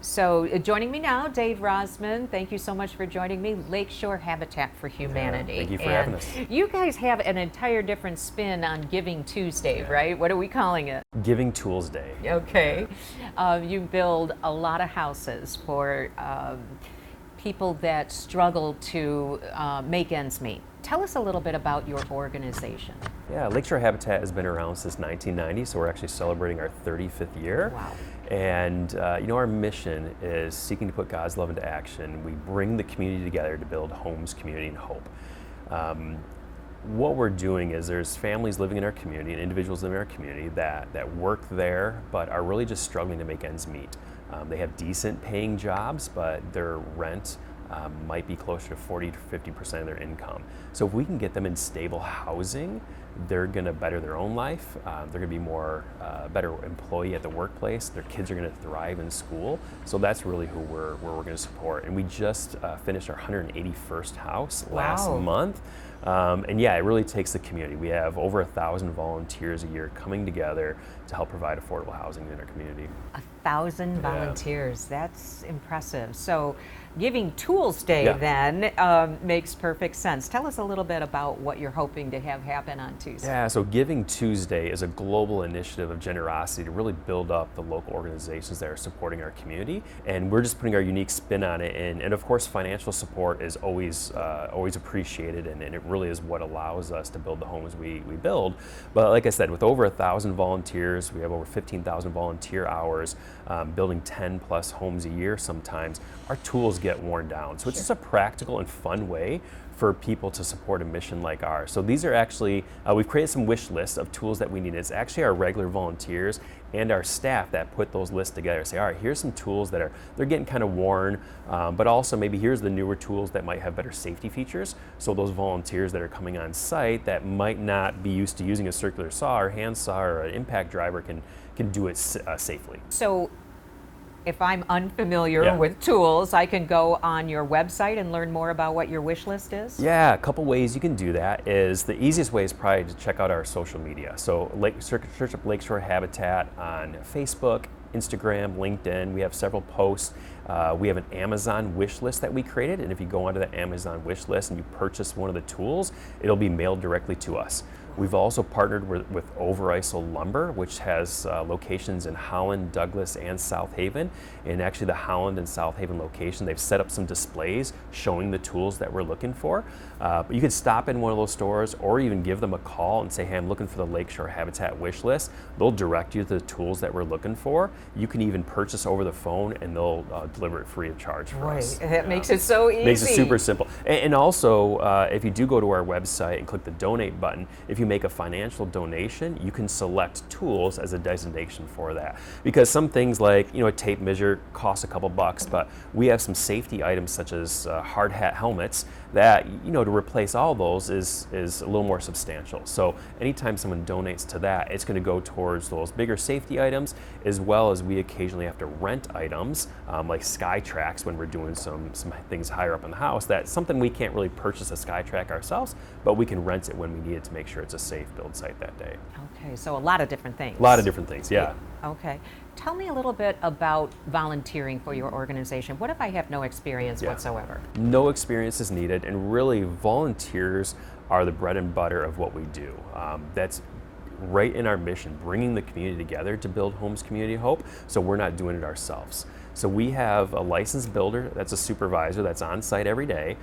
So joining me now, Dave Rosman. Thank you so much for joining me. Lakeshore Habitat for Humanity. Thank you for having us. You guys have an entire different spin on Giving Tuesday, right? What are we calling it? Giving Tools Day. Okay. You build a lot of houses for people that struggle to make ends meet. Tell us a little bit about your organization. Yeah, Lakeshore Habitat has been around since 1990, so we're actually celebrating our 35th year. Wow. And our mission is seeking to put God's love into action. We bring the community together to build homes, community, and hope. What we're doing is there's families living in our community and individuals living in our community that work there but are really just struggling to make ends meet. They have decent paying jobs, but their rent might be closer to 40 to 50% of their income. So if we can get them in stable housing, they're going to better their own life. They're going to be more better employee at the workplace. Their kids are going to thrive in school. So that's really who we're going to support. And we just finished our 181st house last month. And yeah, it really takes the community. We have over 1,000 volunteers a year coming together to help provide affordable housing in our community. 1,000 volunteers, that's impressive. So Giving Tools Day then makes perfect sense. Tell us a little bit about what you're hoping to have happen on Tuesday. Yeah, so Giving Tuesday is a global initiative of generosity to really build up the local organizations that are supporting our community. And we're just putting our unique spin on it. And of course, financial support is always appreciated, and it really is what allows us to build the homes we build. But like I said, with over 1,000 volunteers, we have over 15,000 volunteer hours, building 10 plus homes a year sometimes, our tools get worn down. So it's just a practical and fun way for people to support a mission like ours. So these are actually, we've created some wish lists of tools that we need. It's actually our regular volunteers and our staff that put those lists together. Say, all right, here's some tools they're getting kind of worn, but also maybe here's the newer tools that might have better safety features. So those volunteers that are coming on site that might not be used to using a circular saw or hand saw or an impact driver can do it safely. So if I'm unfamiliar with tools, I can go on your website and learn more about what your wish list is? Yeah, a couple ways you can do that is the easiest way is probably to check out our social media. So search up Lakeshore Habitat on Facebook, Instagram, LinkedIn. We have several posts. We have an Amazon wish list that we created, and if you go onto the Amazon wish list and you purchase one of the tools, it'll be mailed directly to us. We've also partnered with Overijssel Lumber, which has locations in Holland, Douglas, and South Haven. And actually the Holland and South Haven location, they've set up some displays showing the tools that we're looking for. But you could stop in one of those stores or even give them a call and say, hey, I'm looking for the Lakeshore Habitat wish list. They'll direct you to the tools that we're looking for. You can even purchase over the phone and they'll deliver it free of charge for us. That makes it so easy. Makes it super simple. And also, if you do go to our website and click the donate button, if you make a financial donation, you can select tools as a designation for that. Because some things like, a tape measure costs a couple bucks, but we have some safety items such as hard hat helmets that, to replace all those is a little more substantial. So anytime someone donates to that, it's going to go towards those bigger safety items, as well as we occasionally have to rent items like SkyTracks when we're doing some things higher up in the house. That's something we can't really purchase a SkyTrack ourselves, but we can rent it when we need it to make sure it's a safe build site that day. Okay, so a lot of different things. A lot of different things, yeah. Okay. Tell me a little bit about volunteering for your organization. What if I have no experience whatsoever? No experience is needed, and really volunteers are the bread and butter of what we do. That's right in our mission, bringing the community together to build homes, community, hope, so we're not doing it ourselves. So we have a licensed builder that's a supervisor that's on site every day.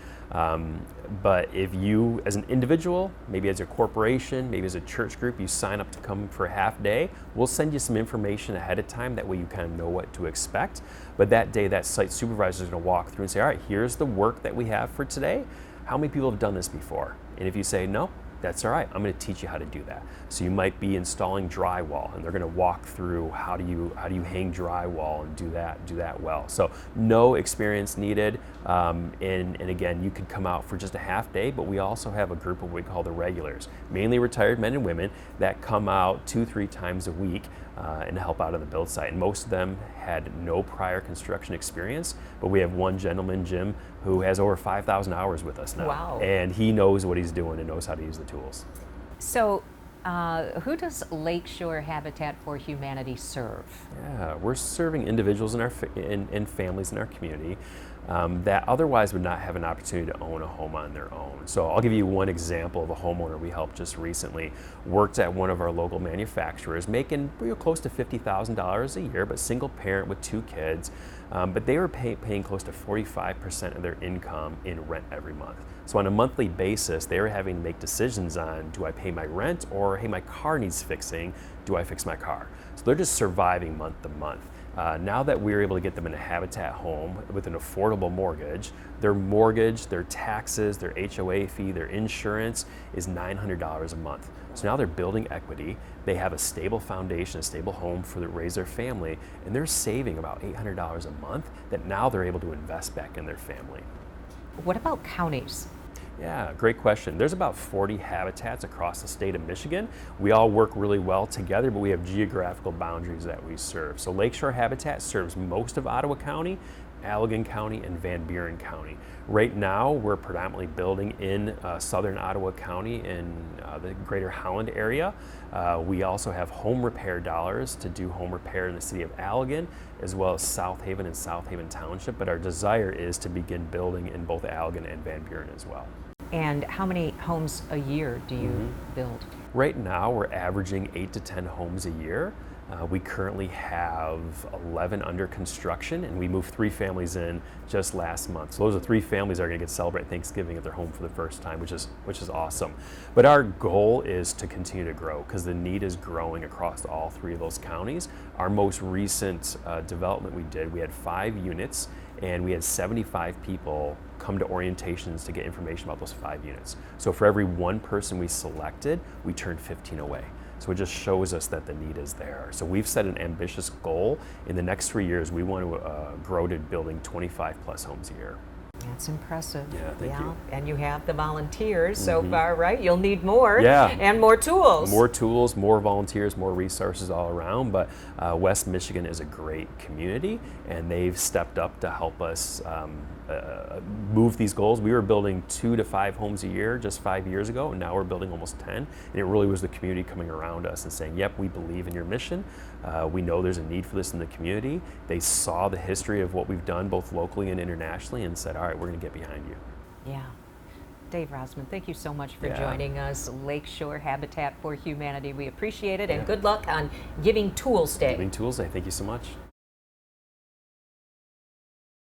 But if you, as an individual, maybe as a corporation, maybe as a church group, you sign up to come for a half day, we'll send you some information ahead of time. That way you kind of know what to expect. But that day, that site supervisor is going to walk through and say, all right, here's the work that we have for today. How many people have done this before? And if you say no, that's all right. I'm going to teach you how to do that. So you might be installing drywall, and they're going to walk through how do you hang drywall and do that well. So no experience needed. And again, you could come out for just a half day, but we also have a group of what we call the regulars, mainly retired men and women that come out 2-3 times a week and help out on the build site. And most of them had no prior construction experience, but we have one gentleman, Jim, who has over 5,000 hours with us now. Wow. And he knows what he's doing and knows how to use the tools. So Who does Lakeshore Habitat for Humanity serve? Yeah, we're serving individuals in families in our community that otherwise would not have an opportunity to own a home on their own. So I'll give you one example of a homeowner we helped just recently. Worked at one of our local manufacturers, making close to $50,000 a year, but single parent with 2 kids. But they were paying close to 45% of their income in rent every month. So on a monthly basis, they were having to make decisions on, do I pay my rent, or hey, my car needs fixing, do I fix my car? So they're just surviving month to month. Now that we're able to get them in a Habitat home with an affordable mortgage, their taxes, their HOA fee, their insurance is $900 a month. So now they're building equity, they have a stable foundation, a stable home to raise their family, and they're saving about $800 a month that now they're able to invest back in their family. What about counties? Yeah, great question. There's about 40 habitats across the state of Michigan. We all work really well together, but we have geographical boundaries that we serve. So Lakeshore Habitat serves most of Ottawa County, Allegan County, and Van Buren County. Right now, we're predominantly building in southern Ottawa County in the greater Holland area. We also have home repair dollars to do home repair in the city of Allegan, as well as South Haven and South Haven Township, but our desire is to begin building in both Allegan and Van Buren as well. And how many homes a year do you build? Right now, we're averaging 8 to 10 homes a year. We currently have 11 under construction, and we moved 3 families in just last month. So those are 3 families that are going to get to celebrate Thanksgiving at their home for the first time, which is awesome. But our goal is to continue to grow because the need is growing across all 3 of those counties. Our most recent development we did, we had 5 units, and we had 75 people come to orientations to get information about those 5 units. So for every 1 person we selected, we turned 15 away. So it just shows us that the need is there. So we've set an ambitious goal. In the next 3 years, we want to grow to building 25 plus homes a year. That's impressive. Yeah, thank you. And you have the volunteers so far, right? You'll need more Yeah. and more tools. More tools, more volunteers, more resources all around. But West Michigan is a great community, and they've stepped up to help us move these goals. We were building 2 to 5 homes a year just 5 years ago, and now we're building almost 10. And it really was the community coming around us and saying, yep, we believe in your mission. We know there's a need for this in the community. They saw the history of what we've done both locally and internationally and said, all right, we're going to get behind you. Yeah. Dave Rosman, thank you so much for Yeah. joining us. Lakeshore Habitat for Humanity. We appreciate it, and good luck on Giving Tools Day. Giving Tools Day. Thank you so much.